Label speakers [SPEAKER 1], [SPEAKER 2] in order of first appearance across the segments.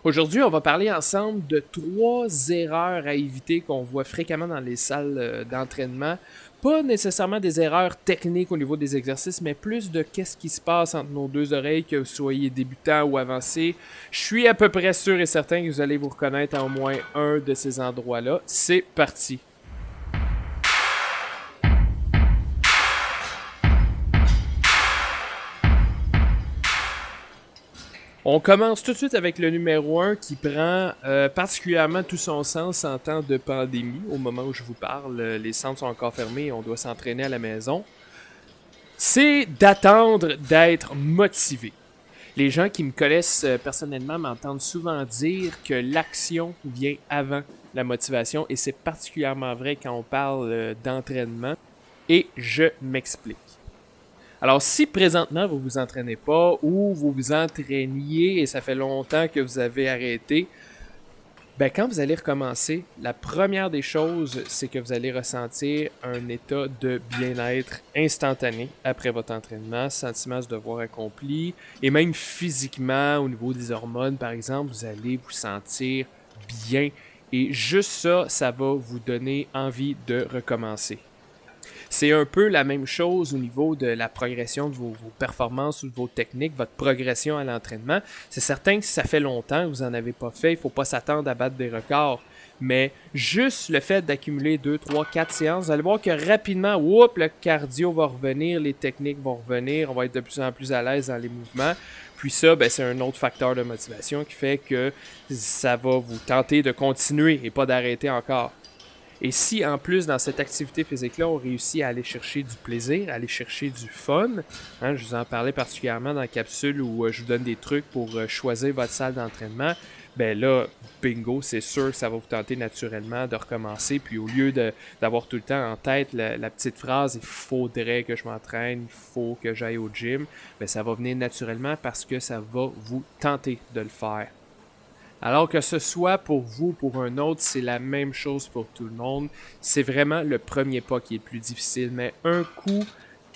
[SPEAKER 1] Aujourd'hui, on va parler ensemble de 3 erreurs à éviter qu'on voit fréquemment dans les salles d'entraînement. Pas nécessairement des erreurs techniques au niveau des exercices, mais plus de qu'est-ce qui se passe entre nos deux oreilles, que vous soyez débutant ou avancé. Je suis à peu près sûr et certain que vous allez vous reconnaître à au moins un de ces endroits-là. C'est parti! On commence tout de suite avec le numéro 1 qui prend particulièrement tout son sens en temps de pandémie. Au moment où je vous parle, les centres sont encore fermés et on doit s'entraîner à la maison. C'est d'attendre d'être motivé. Les gens qui me connaissent personnellement m'entendent souvent dire que l'action vient avant la motivation et c'est particulièrement vrai quand on parle d'entraînement. Et je m'explique. Alors, si présentement vous vous entraînez pas ou vous vous entraîniez et ça fait longtemps que vous avez arrêté, ben quand vous allez recommencer, la première des choses, c'est que vous allez ressentir un état de bien-être instantané après votre entraînement, sentiment de devoir accompli, et même physiquement, au niveau des hormones, par exemple, vous allez vous sentir bien. Et juste ça, ça va vous donner envie de recommencer. C'est un peu la même chose au niveau de la progression de vos performances ou de vos techniques, votre progression à l'entraînement. C'est certain que si ça fait longtemps que vous n'en avez pas fait, il ne faut pas s'attendre à battre des records. Mais juste le fait d'accumuler 2, 3, 4 séances, vous allez voir que rapidement, le cardio va revenir, les techniques vont revenir, on va être de plus en plus à l'aise dans les mouvements. Puis ça, c'est un autre facteur de motivation qui fait que ça va vous tenter de continuer et pas d'arrêter encore. Et si en plus dans cette activité physique-là, on réussit à aller chercher du plaisir, à aller chercher du fun, je vous en parlais particulièrement dans la capsule où je vous donne des trucs pour choisir votre salle d'entraînement, ben là, bingo, c'est sûr que ça va vous tenter naturellement de recommencer. Puis au lieu d'avoir tout le temps en tête la petite phrase « il faudrait que je m'entraîne, il faut que j'aille au gym », ben ça va venir naturellement parce que ça va vous tenter de le faire. Alors que ce soit pour vous ou pour un autre, c'est la même chose pour tout le monde. C'est vraiment le premier pas qui est le plus difficile. Mais un coup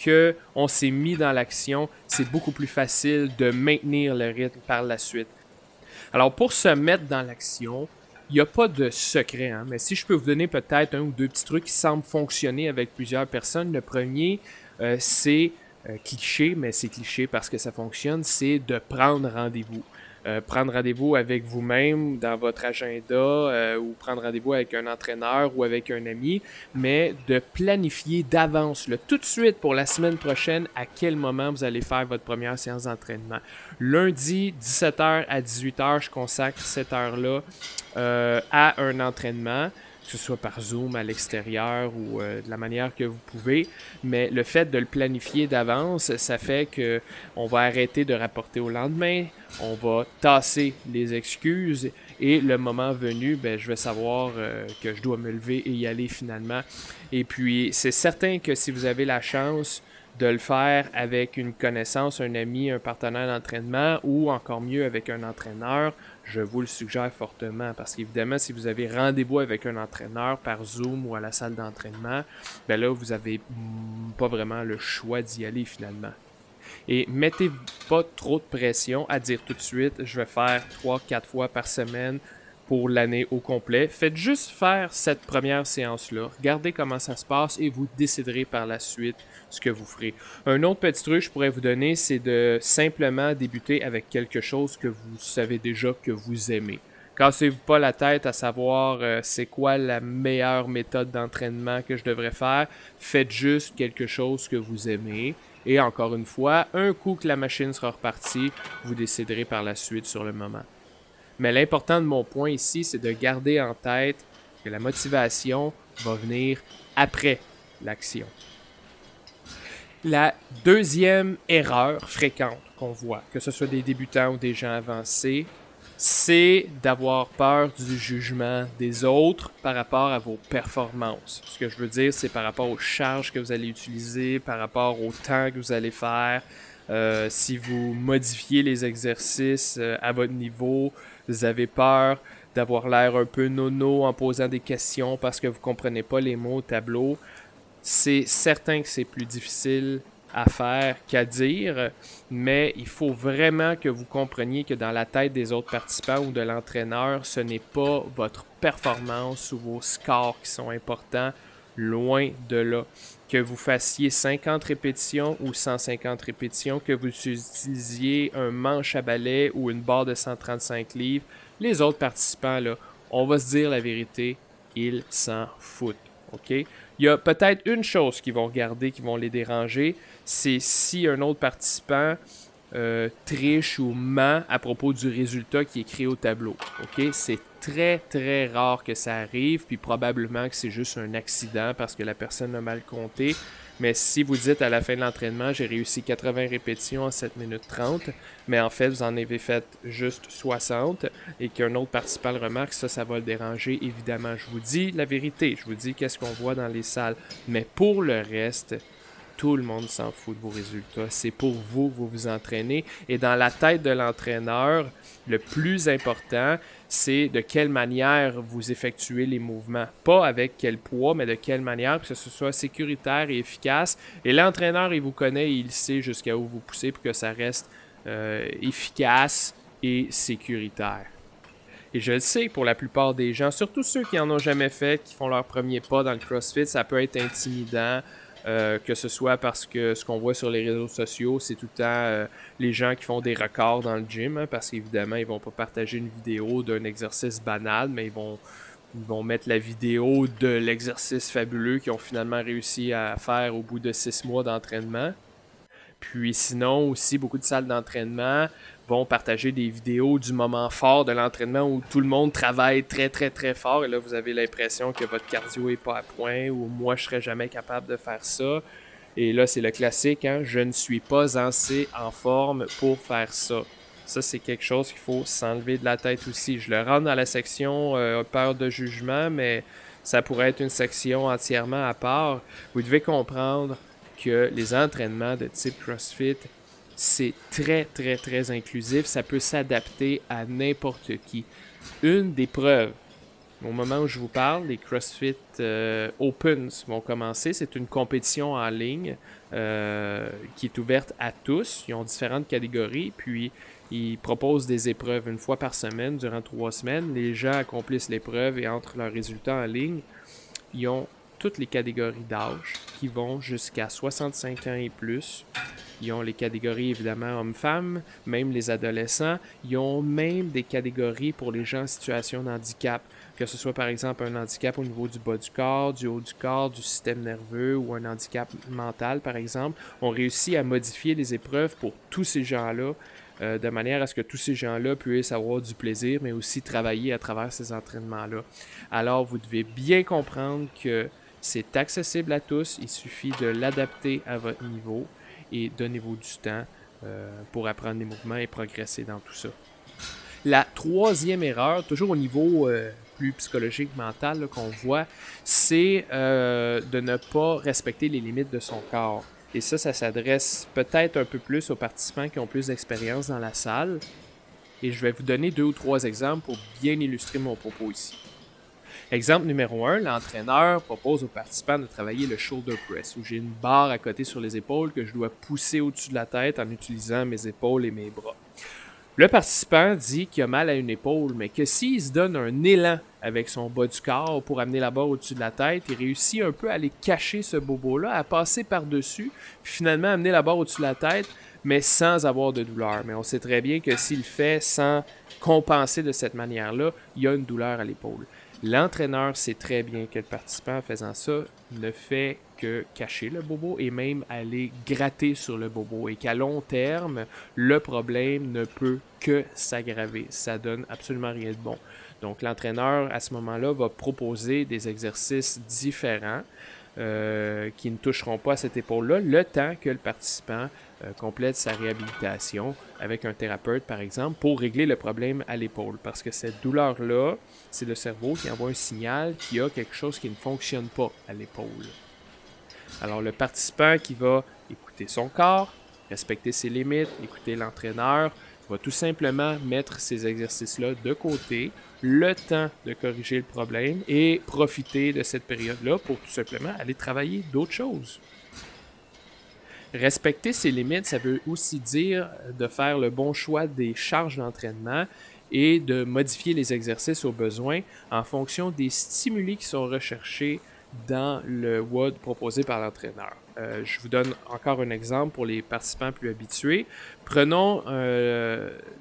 [SPEAKER 1] qu'on s'est mis dans l'action, c'est beaucoup plus facile de maintenir le rythme par la suite. Alors pour se mettre dans l'action, il n'y a pas de secret, mais si je peux vous donner peut-être un ou deux petits trucs qui semblent fonctionner avec plusieurs personnes. Le premier, c'est cliché, mais c'est cliché parce que ça fonctionne, c'est de prendre rendez-vous. Prendre rendez-vous avec vous-même dans votre agenda ou prendre rendez-vous avec un entraîneur ou avec un ami, mais de planifier d'avance, tout de suite pour la semaine prochaine, à quel moment vous allez faire votre première séance d'entraînement. Lundi, 17h à 18h, je consacre cette heure-là à un entraînement, que ce soit par Zoom, à l'extérieur ou de la manière que vous pouvez. Mais le fait de le planifier d'avance, ça fait qu'on va arrêter de rapporter au lendemain, on va tasser les excuses et le moment venu, je vais savoir que je dois me lever et y aller finalement. Et puis, c'est certain que si vous avez la chance de le faire avec une connaissance, un ami, un partenaire d'entraînement ou encore mieux avec un entraîneur, je vous le suggère fortement parce qu'évidemment, si vous avez rendez-vous avec un entraîneur par Zoom ou à la salle d'entraînement, là, vous n'avez pas vraiment le choix d'y aller finalement. Et mettez pas trop de pression à dire tout de suite, je vais faire 3-4 fois par semaine pour l'année au complet. Faites juste faire cette première séance-là. Regardez comment ça se passe et vous déciderez par la suite ce que vous ferez. Un autre petit truc que je pourrais vous donner, c'est de simplement débuter avec quelque chose que vous savez déjà que vous aimez. Cassez-vous pas la tête à savoir c'est quoi la meilleure méthode d'entraînement que je devrais faire. Faites juste quelque chose que vous aimez. Et encore une fois, un coup que la machine sera repartie, vous déciderez par la suite sur le moment. Mais l'important de mon point ici, c'est de garder en tête que la motivation va venir après l'action. La deuxième erreur fréquente qu'on voit, que ce soit des débutants ou des gens avancés, c'est d'avoir peur du jugement des autres par rapport à vos performances. Ce que je veux dire, c'est par rapport aux charges que vous allez utiliser, par rapport au temps que vous allez faire. Si vous modifiez les exercices à votre niveau, vous avez peur d'avoir l'air un peu nono en posant des questions parce que vous ne comprenez pas les mots au tableau. C'est certain que c'est plus difficile à faire qu'à dire, mais il faut vraiment que vous compreniez que dans la tête des autres participants ou de l'entraîneur, ce n'est pas votre performance ou vos scores qui sont importants, loin de là. Que vous fassiez 50 répétitions ou 150 répétitions, que vous utilisiez un manche à balai ou une barre de 135 livres, les autres participants, là, on va se dire la vérité, ils s'en foutent. OK? Il y a peut-être une chose qu'ils vont regarder, qui vont les déranger, c'est si un autre participant triche ou ment à propos du résultat qui est créé au tableau. OK? C'est très, très rare que ça arrive, puis probablement que c'est juste un accident parce que la personne a mal compté. Mais si vous dites à la fin de l'entraînement, j'ai réussi 80 répétitions en 7 minutes 30, mais en fait, vous en avez fait juste 60 et qu'un autre participant le remarque, ça va le déranger, évidemment. Je vous dis la vérité, je vous dis qu'est-ce qu'on voit dans les salles. Mais pour le reste, tout le monde s'en fout de vos résultats. C'est pour vous que vous vous entraînez. Et dans la tête de l'entraîneur, le plus important, c'est de quelle manière vous effectuez les mouvements. Pas avec quel poids, mais de quelle manière, que ce soit sécuritaire et efficace. Et l'entraîneur, il vous connaît et il sait jusqu'à où vous poussez pour que ça reste efficace et sécuritaire. Et je le sais, pour la plupart des gens, surtout ceux qui n'en ont jamais fait, qui font leur premier pas dans le CrossFit, ça peut être intimidant. Que ce soit parce que ce qu'on voit sur les réseaux sociaux, c'est tout le temps les gens qui font des records dans le gym, hein, parce qu'évidemment, ils vont pas partager une vidéo d'un exercice banal, mais ils vont mettre la vidéo de l'exercice fabuleux qu'ils ont finalement réussi à faire au bout de 6 mois d'entraînement. Puis sinon, aussi, beaucoup de salles d'entraînement vont partager des vidéos du moment fort de l'entraînement où tout le monde travaille très, très, très fort. Et là, vous avez l'impression que votre cardio n'est pas à point ou moi, je serais jamais capable de faire ça. Et là, c'est le classique, hein? Je ne suis pas assez en forme pour faire ça. Ça, c'est quelque chose qu'il faut s'enlever de la tête aussi. Je le rentre dans la section peur de jugement, mais ça pourrait être une section entièrement à part. Vous devez comprendre que les entraînements de type CrossFit, c'est très, très, très inclusif. Ça peut s'adapter à n'importe qui. Une des preuves, au moment où je vous parle, les CrossFit Opens vont commencer. C'est une compétition en ligne qui est ouverte à tous. Ils ont différentes catégories, puis ils proposent des épreuves une fois par semaine, durant 3 semaines. Les gens accomplissent l'épreuve et entre leurs résultats en ligne, ils ont toutes les catégories d'âge qui vont jusqu'à 65 ans et plus. Ils ont les catégories évidemment hommes-femmes, même les adolescents. Ils ont même des catégories pour les gens en situation de handicap, que ce soit par exemple un handicap au niveau du bas du corps, du haut du corps, du système nerveux ou un handicap mental par exemple. On réussit à modifier les épreuves pour tous ces gens-là de manière à ce que tous ces gens-là puissent avoir du plaisir, mais aussi travailler à travers ces entraînements-là. Alors, vous devez bien comprendre que c'est accessible à tous, il suffit de l'adapter à votre niveau et donnez-vous du temps pour apprendre les mouvements et progresser dans tout ça. La troisième erreur, toujours au niveau plus psychologique, mental qu'on voit, c'est de ne pas respecter les limites de son corps. Et ça s'adresse peut-être un peu plus aux participants qui ont plus d'expérience dans la salle. Et je vais vous donner 2 ou 3 exemples pour bien illustrer mon propos ici. Exemple numéro 1, l'entraîneur propose aux participants de travailler le shoulder press, où j'ai une barre à côté sur les épaules que je dois pousser au-dessus de la tête en utilisant mes épaules et mes bras. Le participant dit qu'il a mal à une épaule, mais que s'il se donne un élan avec son bas du corps pour amener la barre au-dessus de la tête, il réussit un peu à aller cacher ce bobo-là, à passer par-dessus, puis finalement amener la barre au-dessus de la tête, mais sans avoir de douleur. Mais on sait très bien que s'il le fait sans compenser de cette manière-là, il y a une douleur à l'épaule. L'entraîneur sait très bien que le participant, en faisant ça, ne fait que cacher le bobo et même aller gratter sur le bobo. Et qu'à long terme, le problème ne peut que s'aggraver. Ça donne absolument rien de bon. Donc l'entraîneur, à ce moment-là, va proposer des exercices différents qui ne toucheront pas à cette épaule-là, le temps que le participant complète sa réhabilitation avec un thérapeute, par exemple, pour régler le problème à l'épaule. Parce que cette douleur-là, c'est le cerveau qui envoie un signal qu'il y a quelque chose qui ne fonctionne pas à l'épaule. Alors, le participant qui va écouter son corps, respecter ses limites, écouter l'entraîneur, va tout simplement mettre ces exercices-là de côté, le temps de corriger le problème et profiter de cette période-là pour tout simplement aller travailler d'autres choses. Respecter ses limites, ça veut aussi dire de faire le bon choix des charges d'entraînement et de modifier les exercices au besoin en fonction des stimuli qui sont recherchés dans le WOD proposé par l'entraîneur. Je vous donne encore un exemple pour les participants plus habitués. Prenons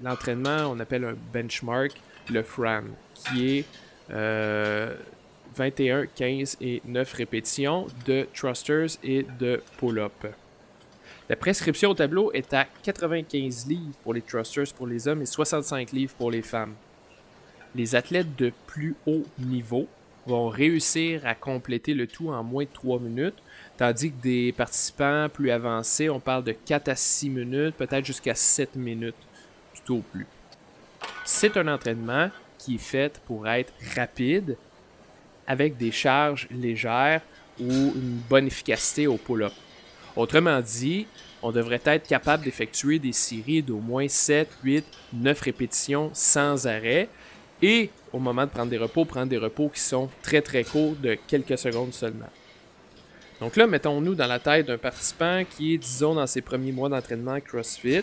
[SPEAKER 1] l'entraînement, on appelle un benchmark, le FRAN, qui est 21, 15 et 9 répétitions de thrusters et de pull-up. La prescription au tableau est à 95 livres pour les thrusters pour les hommes et 65 livres pour les femmes. Les athlètes de plus haut niveau vont réussir à compléter le tout en moins de 3 minutes, tandis que des participants plus avancés, on parle de 4 à 6 minutes, peut-être jusqu'à 7 minutes, tout au plus. C'est un entraînement qui est fait pour être rapide, avec des charges légères ou une bonne efficacité au pull-up. Autrement dit, on devrait être capable d'effectuer des séries d'au moins 7, 8, 9 répétitions sans arrêt et au moment de prendre des repos qui sont très très courts de quelques secondes seulement. Donc là, mettons-nous dans la tête d'un participant qui est, disons, dans ses premiers mois d'entraînement CrossFit,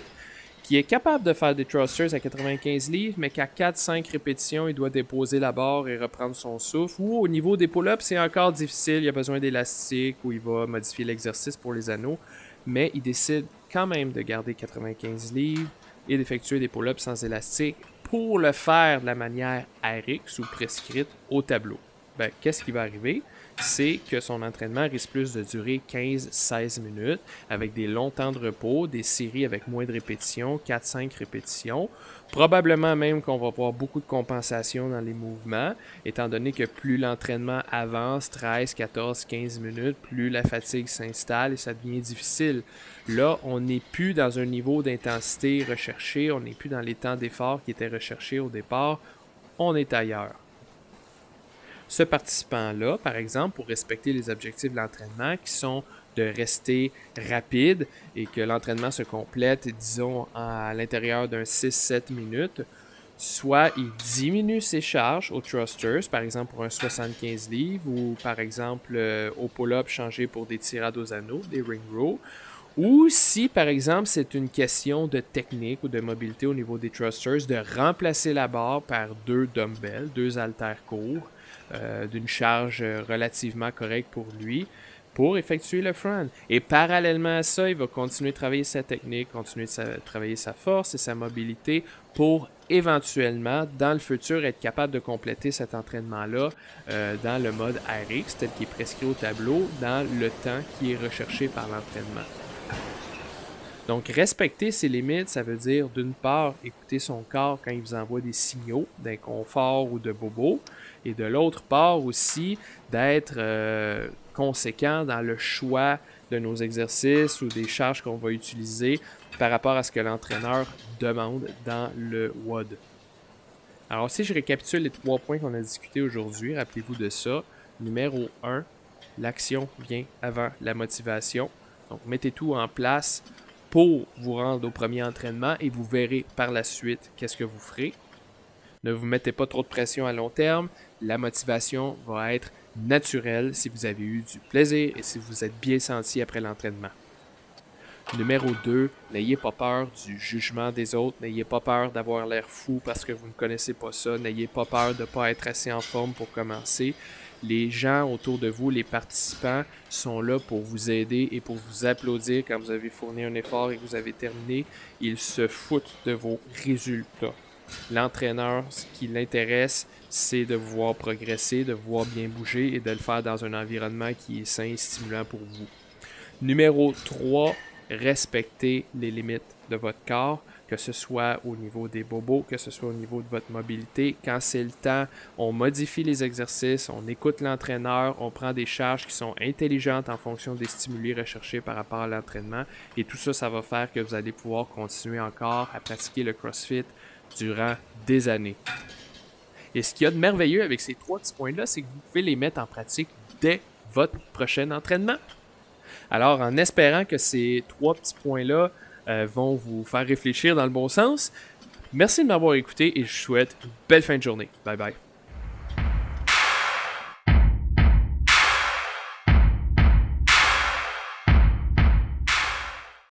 [SPEAKER 1] qui est capable de faire des thrusters à 95 livres, mais qu'à 4-5 répétitions, il doit déposer la barre et reprendre son souffle. Ou au niveau des pull-ups, c'est encore difficile, il a besoin d'élastique ou il va modifier l'exercice pour les anneaux, mais il décide quand même de garder 95 livres et d'effectuer des pull-ups sans élastique pour le faire de la manière RX ou prescrite au tableau. Ben, qu'est-ce qui va arriver? C'est que son entraînement risque plus de durer 15-16 minutes avec des longs temps de repos, des séries avec moins de répétitions, 4-5 répétitions. Probablement même qu'on va voir beaucoup de compensation dans les mouvements, étant donné que plus l'entraînement avance, 13, 14, 15 minutes, plus la fatigue s'installe et ça devient difficile. Là, on n'est plus dans un niveau d'intensité recherché, on n'est plus dans les temps d'effort qui étaient recherchés au départ, on est ailleurs. Ce participant-là, par exemple, pour respecter les objectifs de l'entraînement qui sont de rester rapide et que l'entraînement se complète, disons, à l'intérieur d'un 6-7 minutes, soit il diminue ses charges aux thrusters, par exemple pour un 75 livres, ou par exemple au pull-up changé pour des tirades aux anneaux, des ring row, ou si, par exemple, c'est une question de technique ou de mobilité au niveau des thrusters, de remplacer la barre par 2 dumbbells, 2 haltères courts, d'une charge relativement correcte pour lui, pour effectuer le front. Et parallèlement à ça, il va continuer de travailler sa technique, continuer de travailler sa force et sa mobilité pour éventuellement, dans le futur, être capable de compléter cet entraînement-là dans le mode RX, tel qu'il est prescrit au tableau, dans le temps qui est recherché par l'entraînement. Donc, respecter ses limites, ça veut dire, d'une part, écouter son corps quand il vous envoie des signaux d'inconfort ou de bobo, et de l'autre part aussi, d'être conséquent dans le choix de nos exercices ou des charges qu'on va utiliser par rapport à ce que l'entraîneur demande dans le WOD. Alors, si je récapitule les 3 points qu'on a discutés aujourd'hui, rappelez-vous de ça. Numéro 1, l'action vient avant la motivation. Donc, mettez tout en place pour vous rendre au premier entraînement et vous verrez par la suite qu'est-ce que vous ferez. Ne vous mettez pas trop de pression à long terme. La motivation va être naturelle si vous avez eu du plaisir et si vous êtes bien senti après l'entraînement. Numéro 2, n'ayez pas peur du jugement des autres. N'ayez pas peur d'avoir l'air fou parce que vous ne connaissez pas ça. N'ayez pas peur de ne pas être assez en forme pour commencer. Les gens autour de vous, les participants, sont là pour vous aider et pour vous applaudir quand vous avez fourni un effort et que vous avez terminé. Ils se foutent de vos résultats. L'entraîneur, ce qui l'intéresse, c'est de vous voir progresser, de vous voir bien bouger et de le faire dans un environnement qui est sain et stimulant pour vous. Numéro 3, respectez les limites de votre corps, que ce soit au niveau des bobos, que ce soit au niveau de votre mobilité. Quand c'est le temps, on modifie les exercices, on écoute l'entraîneur, on prend des charges qui sont intelligentes en fonction des stimuli recherchés par rapport à l'entraînement. Et tout ça, ça va faire que vous allez pouvoir continuer encore à pratiquer le CrossFit durant des années. Et ce qu'il y a de merveilleux avec ces 3 petits points-là, c'est que vous pouvez les mettre en pratique dès votre prochain entraînement. Alors, en espérant que ces 3 petits points-là vont vous faire réfléchir dans le bon sens, merci de m'avoir écouté et je vous souhaite une belle fin de journée. Bye bye.